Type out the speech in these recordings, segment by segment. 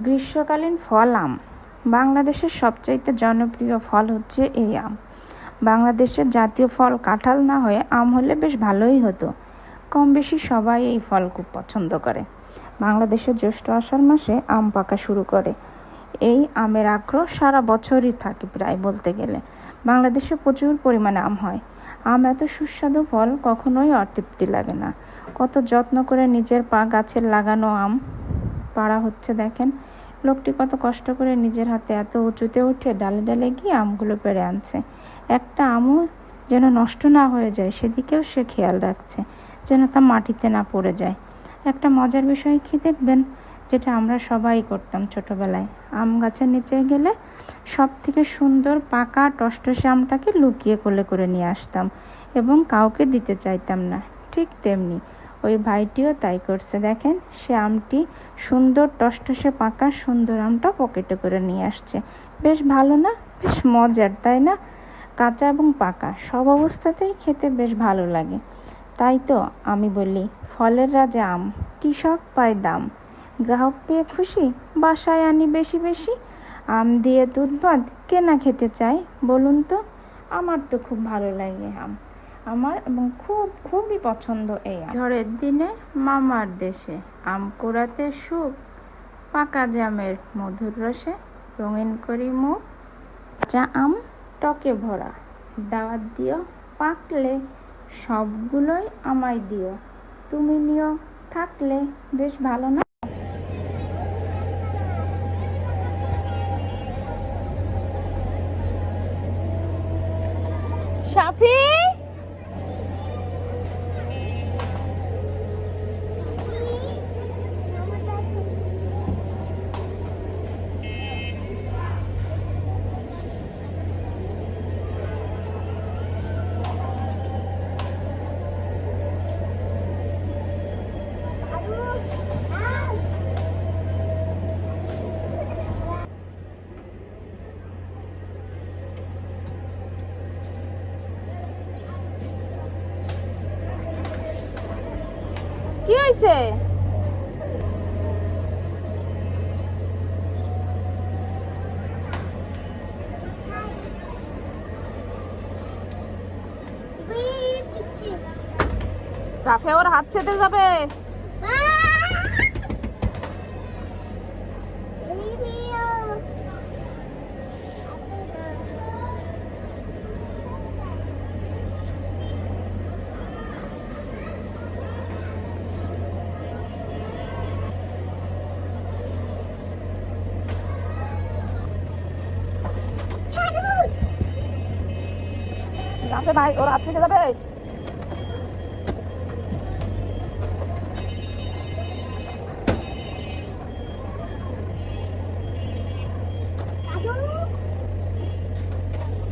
গ্রীষ্মকালীন ফল আম। বাংলাদেশের সবচাইতে জনপ্রিয় ফল হচ্ছে এই আম। বাংলাদেশের জাতীয় ফল কাঁঠাল না হয়ে আম হলে বেশ ভালোই হতো। কম বেশি সবাই এই ফল খুব পছন্দ করে। বাংলাদেশের জ্যৈষ্ঠ আষাঢ় মাসে আম পাকা শুরু করে। এই আমের আগ্রহ সারা বছরই থাকে প্রায় বলতে গেলে। বাংলাদেশে প্রচুর পরিমাণে আম হয়। আম এত সুস্বাদু ফল কখনোই অতৃপ্তি লাগে না। কত যত্ন করে নিজের গাছের লাগানো আম পাড়া হচ্ছে দেখেন। লোকটি কত কষ্ট করে নিজের হাতে এত উঁচুতে উঠে ডালে ডালে গিয়ে আমগুলো পেড়ে আনছে। একটা আমও যেন নষ্ট না হয়ে যায় সেদিকেও সে খেয়াল রাখছে, যেন তা মাটিতে না পড়ে যায়। একটা মজার বিষয় কি দেখবেন, যেটা আমরা সবাই করতাম ছোটবেলায়। আম গাছের নিচে গেলে সব থেকে সুন্দর পাকা টসটসে আমটাকে লুকিয়ে কোলে করে নিয়ে আসতাম এবং কাউকে দিতে চাইতাম না। ঠিক তেমনি ওই ভাইটিও তাই করছে দেখেন। সে আমটি সুন্দর টসটসে পাকা সুন্দর আমটা পকেটে করে নিয়ে আসছে। বেশ ভালো না? বেশ মজার, তাই না? কাঁচা এবং পাকা সব অবস্থাতেই খেতে বেশ ভালো লাগে। তাই তো আমি বলি, ফলের রাজা আম, কৃষক পায় দাম। গ্রাহক পেয়ে খুশি, বাসায় আনি বেশি বেশি। আম দিয়ে দুধ ভাত কে না খেতে চায় বলুন তো? আমার তো খুব ভালো লাগে আম। আমার এবং খুবই পছন্দ এই আম। ঝড়ের দিনে মামার দেশে আম কুড়াতে সুখ, পাকা জামের মধুর রসে রঙিন করি মুখ। কাঁচা আম টকে ভরা, দাওয়াত দিও পাকলে সবগুলোই আমায় দিও। তুমি নিও থাকলে বেশ ভালো না? সাফি, কি হয়েছে? রাফে ওর হাত ছেড়ে যাবে। রাফে ভাই ওর হাত ছেড়ে যাবে। Aduh.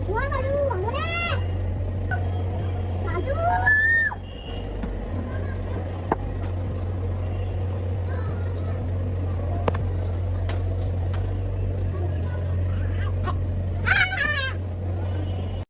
Gua aduh.